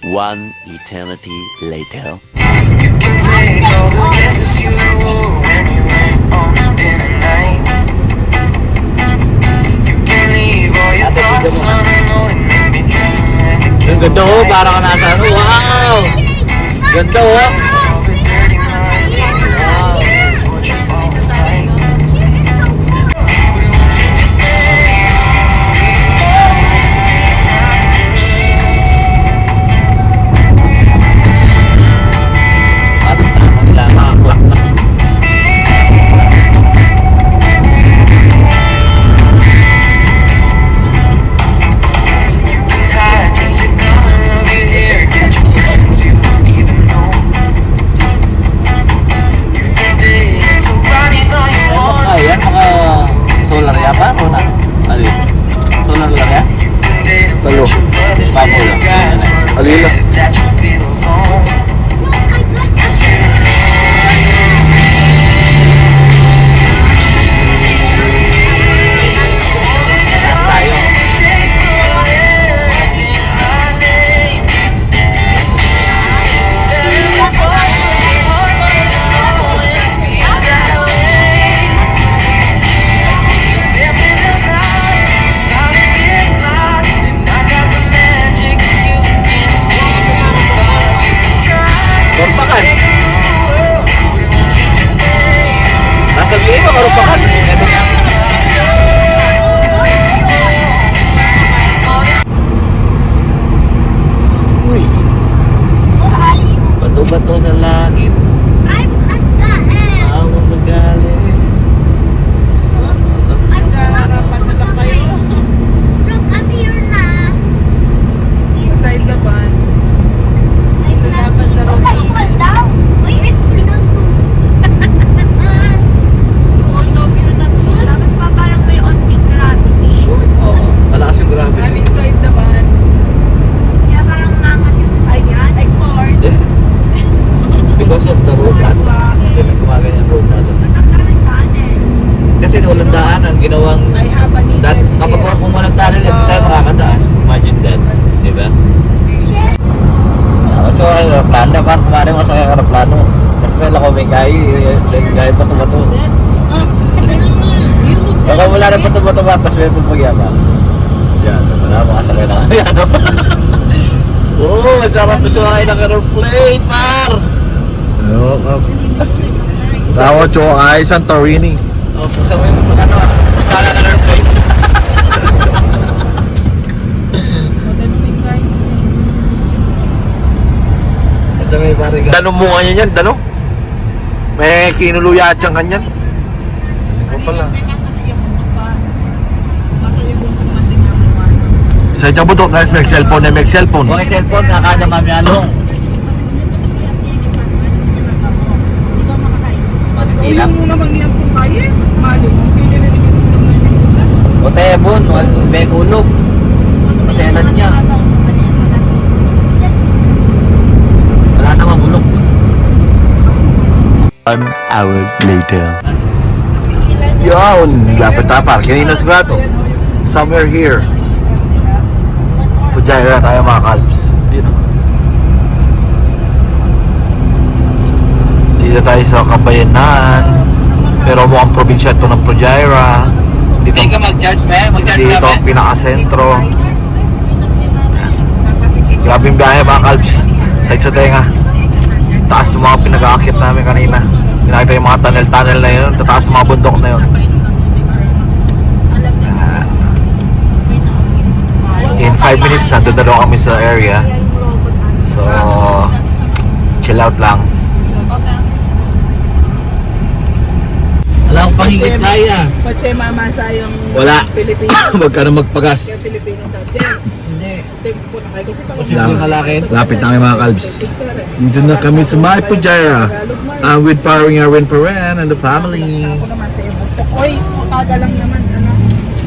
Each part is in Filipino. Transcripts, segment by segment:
One eternity later. You can take all the dresses you wore when we went on a dinner night. You can leave all your thoughts on a note and make me dream when we Ang came ganda oh, parang ka nasa ano. Wow! Ganda oh! all the dirty martinis. Wow, is what you always like. Wouldn't want you to think always be my Tapos tamang lang, makaklak na. You can hide, change the color of your hair, get your friends you don't even know. You can stay until body's all you want. Yan, maka solar ya pa? O na? Alin? Solar lang ya? You can date a bunch of other silly guys, but Alin lang? that you feel alone. 'Cause you it's me. Korpakan. Nasa liin mo, korpakan. Uy. Bato-bato sa langit. I'm at the end. Ako magaling. From up here na. Side naman. Okay, fall down. Wait, it fall down too. Tapos pa parang may onting gravity. Oo. Malakas yung I'm gravity. inside naman. Kaya parang umangat yung Ay, sasakyan. export. Hindi. Because of the road natin. Kasi may gumaganyan road natin. Ang daming tunnel. Kasi walang daanan, ginawang I have a needle kapag here. kung walang tunnel, hindi tayo makakadaan. Imagine that. Di ba? Shit. So, aeroplano, parang kumari mo sa aeroplano. Tapos may lako may gaya pato-bato. Baka wala rin pato-bato pa, tapos may pagpagyama. Yan, wala makasakay na kami. Ano? Oo, masarap na sumakay ng aeroplane, par! Sawa Cho ay Santorini. O, sa may ano, magkala ng aeroplane. Magaling guys. Sa may pariga. Dano mo kanya yan, dano? May kinuluya at siyang kanyan. Ano pala? Nasa iya buntok pa. Nasa iya buntok man din naman man. Sa ito butok na may cellphone na may cellphone. Okay, cellphone, nakakada mami along. Matitilang. Yung naman niyan kung kaya. Mali, kung kinilinig yung ulam na yung isa. O tebon, may kulog. Maselan niya. Wala na mabulok. 1 hour later. Yun, lapit tapar. Kanina sigurado. Somewhere here. Fujairah tayo mga kalbs. Dito tayo sa Kabayanan. Pero mukhang probinsya ito ng Fujairah. Dito, Hindi ka mag-charge, me? Mag-charge dito ka, ang me? pinakasentro. Grabe yung biyahe mga kalbs. Side sa tenga. Taas ng mga pinag-aakit namin kanina. Pinakita yung mga tunnel-tunnel na yun. Tataas ng mga bundok na yun. In 5 minutes, nandun na daw kami sa area. So, chill out lang. Wala akong pangingit kaya. Pache mama sa yung Wala. Pilipino. Huwag ka na magpagas. Yung Pilipino sa Jen. Hindi. Take po na kayo kasi pag Posible kalaki. Lapit na kami mga kalbs. Dito na kami sa May Fujairah. With Paring Arwin Paren and the family. ako naman sa iyo buntok. Oy, kada lang naman. Ano?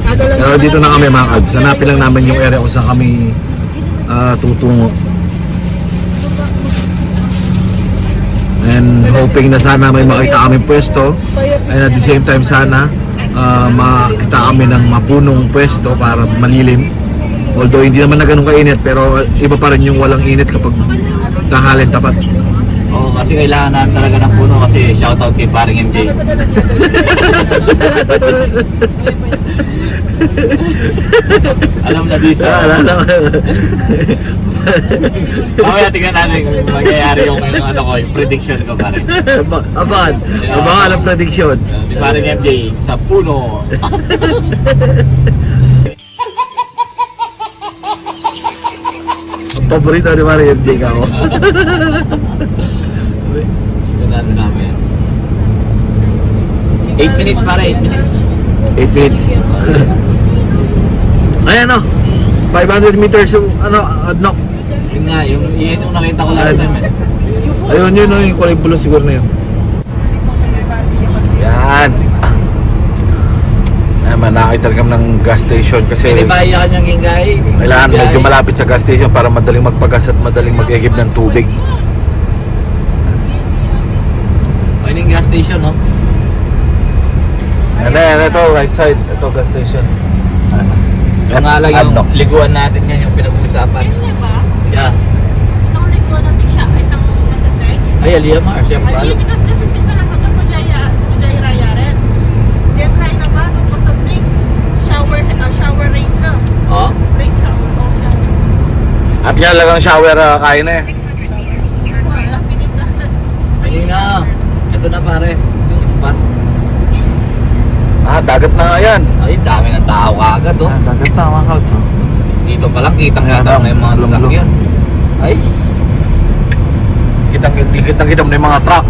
Kada lang Pero naman. dito na kami mga kalbs. Hanapin lang namin yung area kung saan kami tutungo. And hoping na sana may makita kami pwesto. And at the same time sana makita kami ng mapunong pwesto para malilim. Although hindi naman na ganun kainit, pero iba pa rin yung walang init kapag nahalin tapat. Oo, kasi kailangan natin talaga ng puno kasi shoutout kay paring MJ. Alam na di sa... Mamaya tingnan natin kung mangyayari yung ano ko, yung prediction ko pare. Abangan ang prediction. Di paring MJ, sa puno. Paborito ni Mario MJ ka ako. Tingnan namin. 8 minutes pare, 8 minutes. 8 minutes. Ayan o. 500 meters yung ano, adnock. Yun nga, yun yung nakita ko last time eh. Ayun yun, yung kulay blue siguro na yun. Yan. Ayan man, nakakita kami ng gas station kasi Pinibaya ka niyang ingay. kailangan medyo malapit sa gas station para madaling magpagas at madaling mag-igib ng tubig. Ayun yung gas station, no? And then, ito, right side. Ito, gas station. Yung nga lang yung Adnock. liguan natin yan, yung pinag-uusapan. Yeah. Itong likod natin siya. Itong masasay. Ay, Aliamar, siya pa. Ay, hindi ka lasing ka lang ito po Jaya Raya rin. Then, kaya na ba? Nung pasanting. Shower rain lang. Oh? Rain shower. Oh, shower. At yan lang ang shower kain na eh. Wala, pinitahan. Hindi na. Ito na pare, yung spot. Dagat na nga yan. Ay, dami ng tao kaagad, oh. Dagat na mga kalso. Dito palang kitang-kita Ayan, na yung mga blum-blum. sasakyan. Ay, Kitang-kita mo na yung mga truck.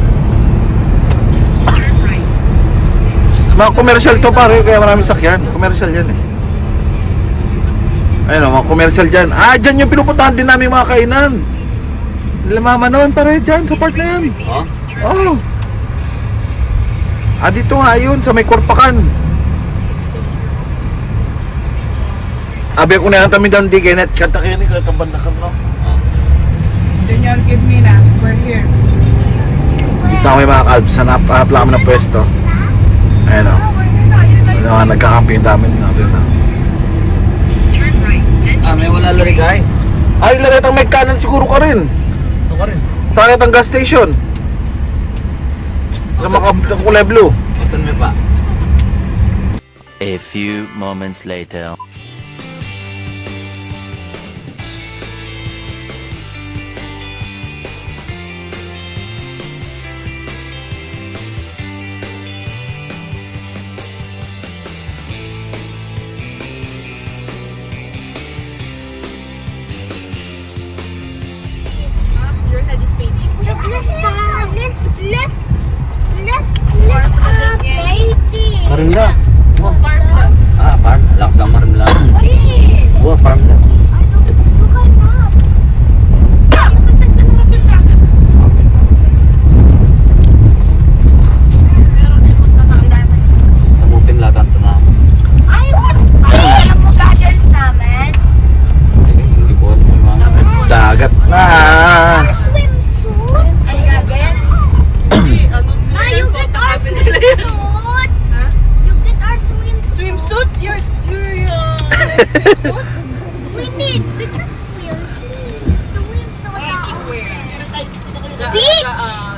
Mga commercial to pare, kaya maraming sakyan. Commercial yan eh. Ayun o, mga commercial dyan. Dyan yung pinupuntahan din namin mga kainan. Nila mama noon pare, dyan sa part na yan. oh. Oh. Dito nga yun, sa may Korpakan. Abi ko na lang kami down di kayo kanta kayo ni kayo banda ka no. Junior, give me na. We're here. Dito kami mga kalbs, sa napapala kami ng pwesto. Ayun o. Ayun nga, nagkakampi yung dami natin na. May wala larigay. Ay, lahat ang may kanan siguro ka rin. Ito ka rin. Lahat ang gas station. Na kulay blue. Ito may pa. A few moments later. Your head is paining. Marimla. Oh, Farm lang. farm. Lakas ang marimla. Oh, farm lang. Nabutin lahat ito na. Hindi po. Dagat na. Swimsuit? Your swimsuit? We need because beach.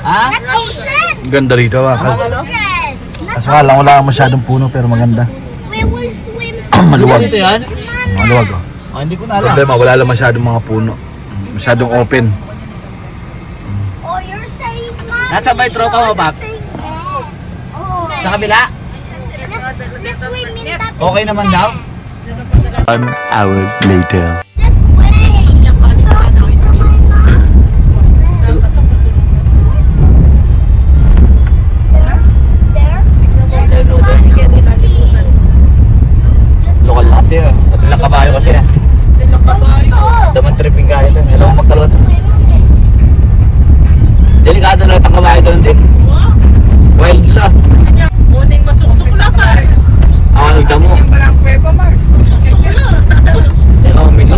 Ha? Not ocean. Ganda rito mga kalbs. Ocean. Kaso nga lang wala masyadong puno pero maganda. We will swim. Maluwag. Dito yan? Maluwag oh. Oh, hindi ko na alam. Problema, wala lang masyadong mga puno. Masyadong open. Oh, you're saying mommy. Nasa ba yung tropa mo, Pap? Oh. Sa kabila? Let's swim in that. Okay naman daw? 1 hour later. Let's swim. Lokal na kasi ah. Matilang kabayo kasi ah. Daman tripping kaya lang. Alam mo magkalot. Delikado na rin ang kabayo doon din. Wild lang. Muning masuksok lang, Mars. Ang ita mo. Yung palang kweba, Mars. Ikaw, Milo.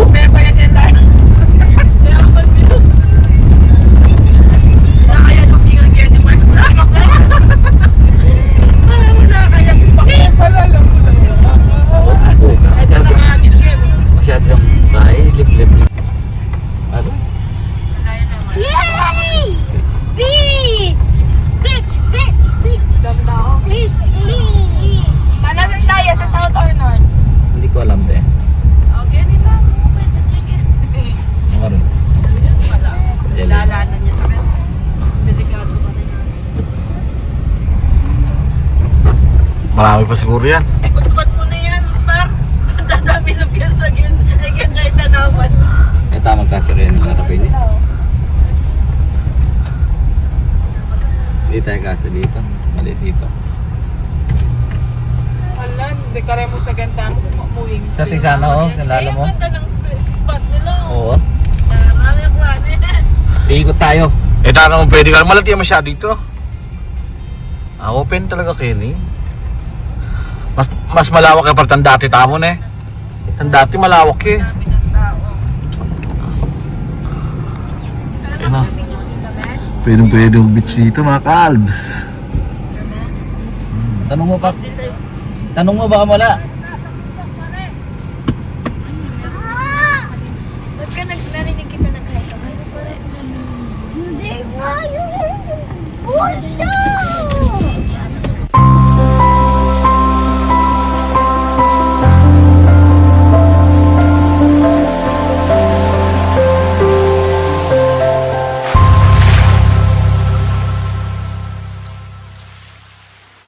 Marami pa siguro yan. Pagtupan mo na yan, Mar. Dadami lang yan sa gin. Ay, yan kahit tanawan. Ay, tamang kaso rin ang harapin niya. Hindi tayo kaso dito. Maliit dito. Wala, hindi ka rin mo sa ganda mo mamuhing. Sa Tisana, oh. Nalala mo? Ay, ang ganda ng spot nila. Oo. Marami ang kuhanin. Iikot tayo. Eh, tara naman pwede ka. Malati yan masyado dito. Open talaga, Kenny. Mas malawak yung parang dati tamon eh. Ang dati malawak eh. Dami ng tao. Ayun na. Pwede beach dito mga kalbs. Tanong mo pa. Tanong mo baka wala. Ba't ka narinig kita nag-hi? Hindi nga yun. Bullshit!